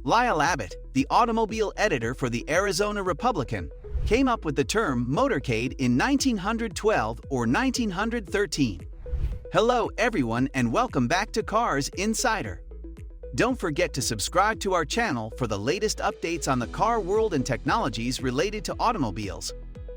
Lyle Abbott, the automobile editor for the Arizona Republican, came up with the term motorcade in 1912 or 1913. Hello everyone and welcome back to Cars Insider. Don't forget to subscribe to our channel for the latest updates on the car world and technologies related to automobiles.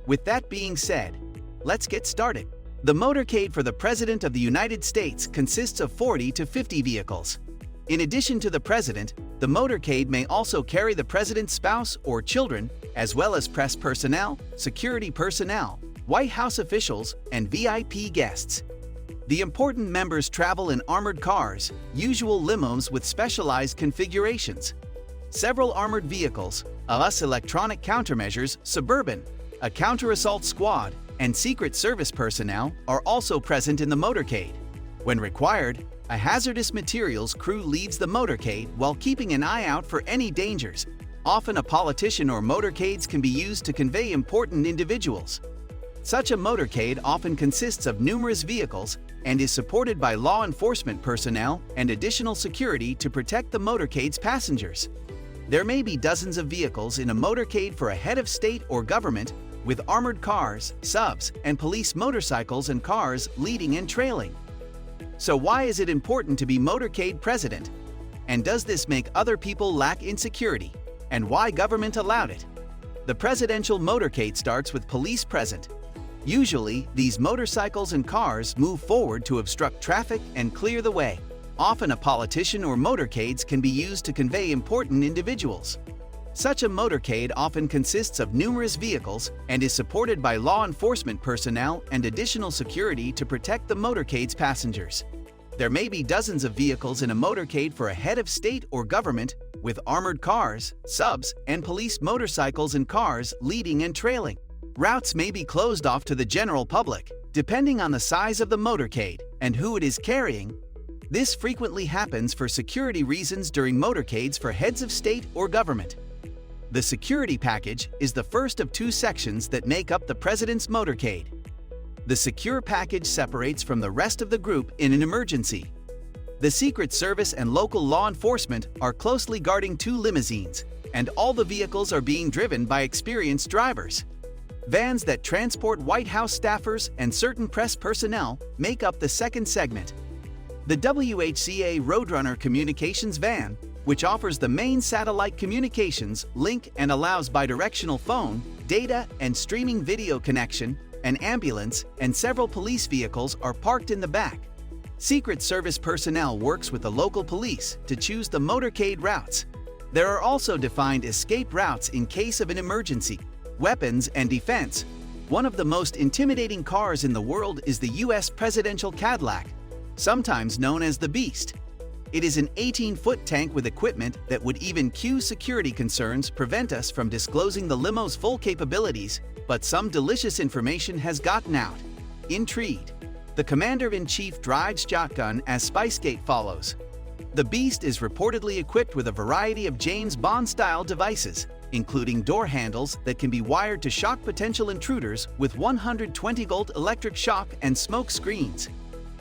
With that being said, let's get started. The motorcade for the President of the United States consists of 40 to 50 vehicles. In addition to the President, the motorcade may also carry the President's spouse or children, as well as press personnel, security personnel, White House officials, and VIP guests. The important members travel in armored cars, usual limos with specialized configurations. Several armored vehicles, plus electronic countermeasures, suburban, a counter-assault squad, and Secret Service personnel are also present in the motorcade. When required, a hazardous materials crew leads the motorcade while keeping an eye out for any dangers. Often a politician or motorcades can be used to convey important individuals. Such a motorcade often consists of numerous vehicles and is supported by law enforcement personnel and additional security to protect the motorcade's passengers. There may be dozens of vehicles in a motorcade for a head of state or government, with armored cars, subs, and police motorcycles and cars leading and trailing. So why is it important to be motorcade president? And does this make other people lack in security? And why government allowed it? The presidential motorcade starts with police present. Usually, these motorcycles and cars move forward to obstruct traffic and clear the way. Often a politician or motorcades can be used to convey important individuals. Such a motorcade often consists of numerous vehicles and is supported by law enforcement personnel and additional security to protect the motorcade's passengers. There may be dozens of vehicles in a motorcade for a head of state or government, with armored cars, subs, and police motorcycles and cars leading and trailing. Routes may be closed off to the general public, depending on the size of the motorcade and who it is carrying. This frequently happens for security reasons during motorcades for heads of state or government. The security package is the first of two sections that make up the President's motorcade. The secure package separates from the rest of the group in an emergency. The Secret Service and local law enforcement are closely guarding two limousines, and all the vehicles are being driven by experienced drivers. Vans that transport White House staffers and certain press personnel make up the second segment. The WHCA Roadrunner Communications Van, which offers the main satellite communications link and allows bidirectional phone, data, and streaming video connection, an ambulance, and several police vehicles are parked in the back. Secret Service personnel works with the local police to choose the motorcade routes. There are also defined escape routes in case of an emergency. Weapons and defense. One of the most intimidating cars in the world is the U.S. presidential Cadillac, sometimes known as the Beast. It is an 18-foot tank with equipment that would even cue security concerns prevent us from disclosing the limo's full capabilities, but some delicious information has gotten out. Intrigued? The Commander-in-Chief drives shotgun as Spicegate follows. The Beast is reportedly equipped with a variety of James Bond-style devices, including door handles that can be wired to shock potential intruders with 120-volt electric shock and smoke screens.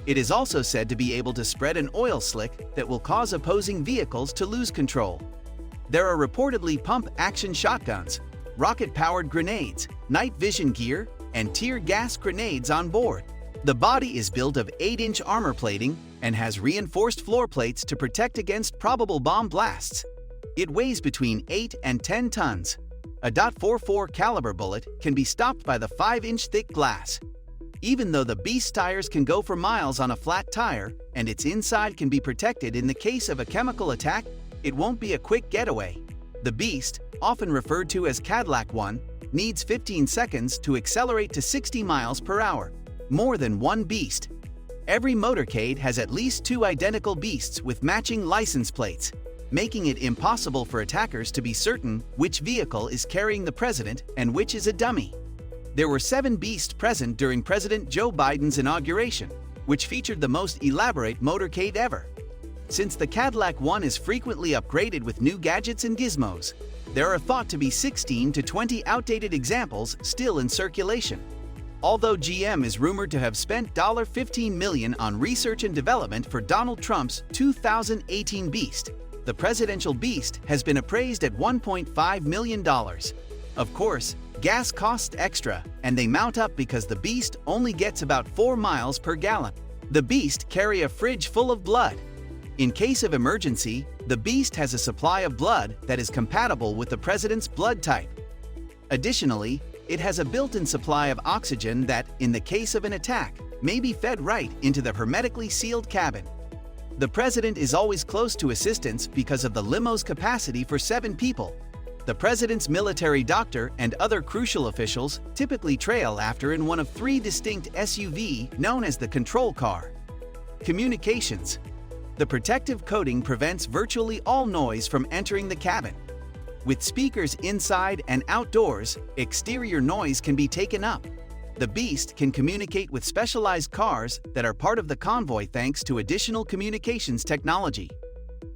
It is also said to be able to spread an oil slick that will cause opposing vehicles to lose control. There are reportedly pump-action shotguns, rocket-powered grenades, night vision gear, and tear gas grenades on board. The body is built of 8-inch armor plating and has reinforced floor plates to protect against probable bomb blasts. It weighs between 8 and 10 tons. A .44 caliber bullet can be stopped by the 5-inch thick glass. Even though the Beast tires can go for miles on a flat tire and its inside can be protected in the case of a chemical attack, it won't be a quick getaway. The Beast, often referred to as Cadillac 1, needs 15 seconds to accelerate to 60 miles per hour, more than one Beast. Every motorcade has at least two identical Beasts with matching license plates, making it impossible for attackers to be certain which vehicle is carrying the president and which is a dummy. There were 7 Beasts present during President Joe Biden's inauguration, which featured the most elaborate motorcade ever. Since the Cadillac 1 is frequently upgraded with new gadgets and gizmos, there are thought to be 16 to 20 outdated examples still in circulation. Although GM is rumored to have spent $15 million on research and development for Donald Trump's 2018 Beast, the presidential beast has been appraised at $1.5 million. Of course, gas costs extra, and they mount up because the beast only gets about 4 miles per gallon. The beast carry a fridge full of blood. In case of emergency, the beast has a supply of blood that is compatible with the president's blood type. Additionally, it has a built-in supply of oxygen that, in the case of an attack, may be fed right into the hermetically sealed cabin. The president is always close to assistance because of the limo's capacity for 7 people. The president's military doctor and other crucial officials typically trail after in one of 3 distinct SUV known as the control car. Communications. The protective coating prevents virtually all noise from entering the cabin. With speakers inside and outdoors, exterior noise can be taken up. The beast can communicate with specialized cars that are part of the convoy thanks to additional communications technology.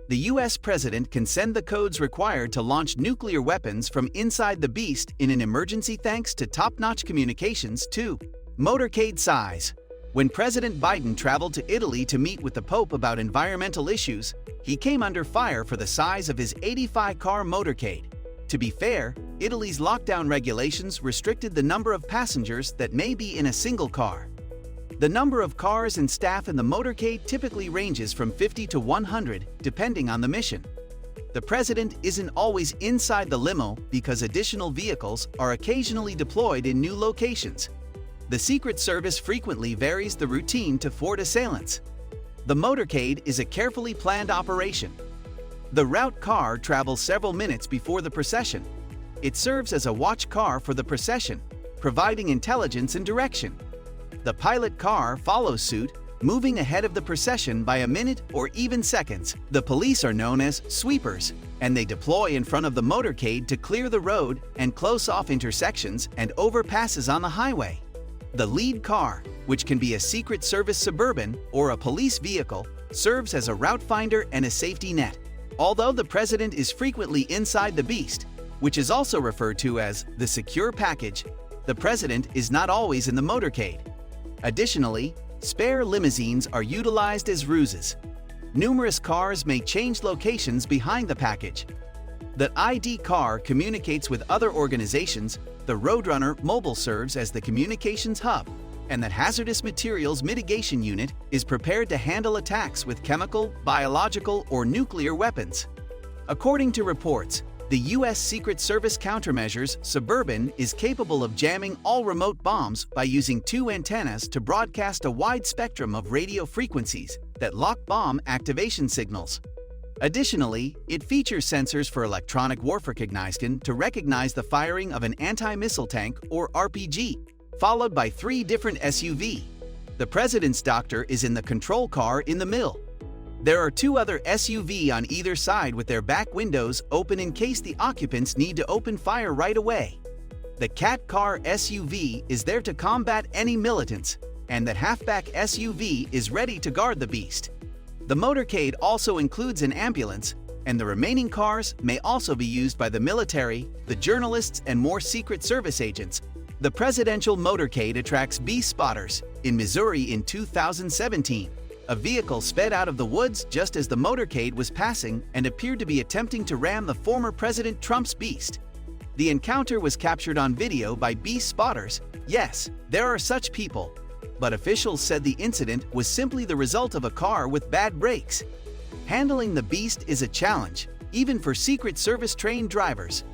The U.S. president can send the codes required to launch nuclear weapons from inside the beast in an emergency thanks to top-notch communications too. Motorcade size. When President Biden traveled to Italy to meet with the Pope about environmental issues, he came under fire for the size of his 85-car motorcade. To be fair, Italy's lockdown regulations restricted the number of passengers that may be in a single car. The number of cars and staff in the motorcade typically ranges from 50 to 100, depending on the mission. The president isn't always inside the limo because additional vehicles are occasionally deployed in new locations. The Secret Service frequently varies the routine to thwart assailants. The motorcade is a carefully planned operation. The route car travels several minutes before the procession. It serves as a watch car for the procession, providing intelligence and direction. The pilot car follows suit, moving ahead of the procession by a minute or even seconds. The police are known as sweepers, and they deploy in front of the motorcade to clear the road and close off intersections and overpasses on the highway. The lead car, which can be a Secret Service Suburban or a police vehicle, serves as a route finder and a safety net. Although the president is frequently inside the beast, which is also referred to as the secure package, the president is not always in the motorcade. Additionally, spare limousines are utilized as ruses. Numerous cars may change locations behind the package. The ID car communicates with other organizations, the Roadrunner Mobile serves as the communications hub, and the Hazardous Materials Mitigation Unit is prepared to handle attacks with chemical, biological, or nuclear weapons. According to reports, the U.S. Secret Service countermeasures Suburban is capable of jamming all remote bombs by using 2 antennas to broadcast a wide spectrum of radio frequencies that lock bomb activation signals. Additionally, it features sensors for electronic warfare to recognize the firing of an anti-missile tank or RPG, followed by 3 different SUV. The president's doctor is in the control car in the middle. There are 2 other SUV on either side with their back windows open in case the occupants need to open fire right away. The Cat Car SUV is there to combat any militants, and the halfback SUV is ready to guard the beast. The motorcade also includes an ambulance, and the remaining cars may also be used by the military, the journalists, and more Secret Service agents. The presidential motorcade attracts beast spotters in Missouri in 2017. A vehicle sped out of the woods just as the motorcade was passing and appeared to be attempting to ram the former President Trump's beast. The encounter was captured on video by beast spotters. Yes, there are such people. But officials said the incident was simply the result of a car with bad brakes. Handling the beast is a challenge, even for Secret Service trained drivers.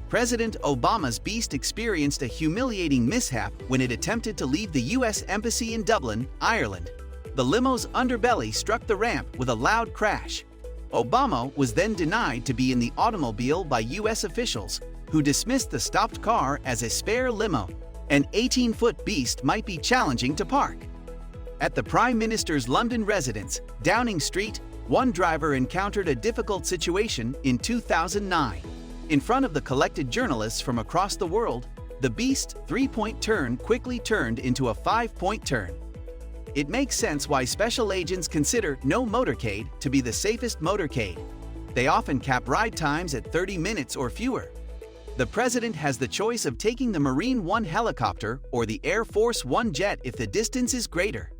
President Obama's beast experienced a humiliating mishap when it attempted to leave the U.S. Embassy in Dublin, Ireland. The limo's underbelly struck the ramp with a loud crash. Obama was then denied to be in the automobile by U.S. officials, who dismissed the stopped car as a spare limo. An 18-foot beast might be challenging to park. At the Prime Minister's London residence, Downing Street, one driver encountered a difficult situation in 2009. In front of the collected journalists from across the world, the beast's 3-point turn quickly turned into a 5-point turn. It makes sense why special agents consider no motorcade to be the safest motorcade. They often cap ride times at 30 minutes or fewer. The president has the choice of taking the Marine One helicopter or the Air Force One jet if the distance is greater.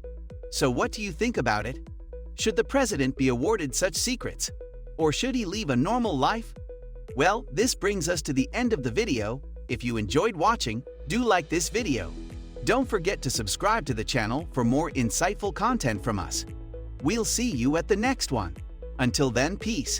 So what do you think about it? Should the president be awarded such secrets? Or should he leave a normal life? Well, this brings us to the end of the video. If you enjoyed watching, do like this video. Don't forget to subscribe to the channel for more insightful content from us. We'll see you at the next one. Until then, peace.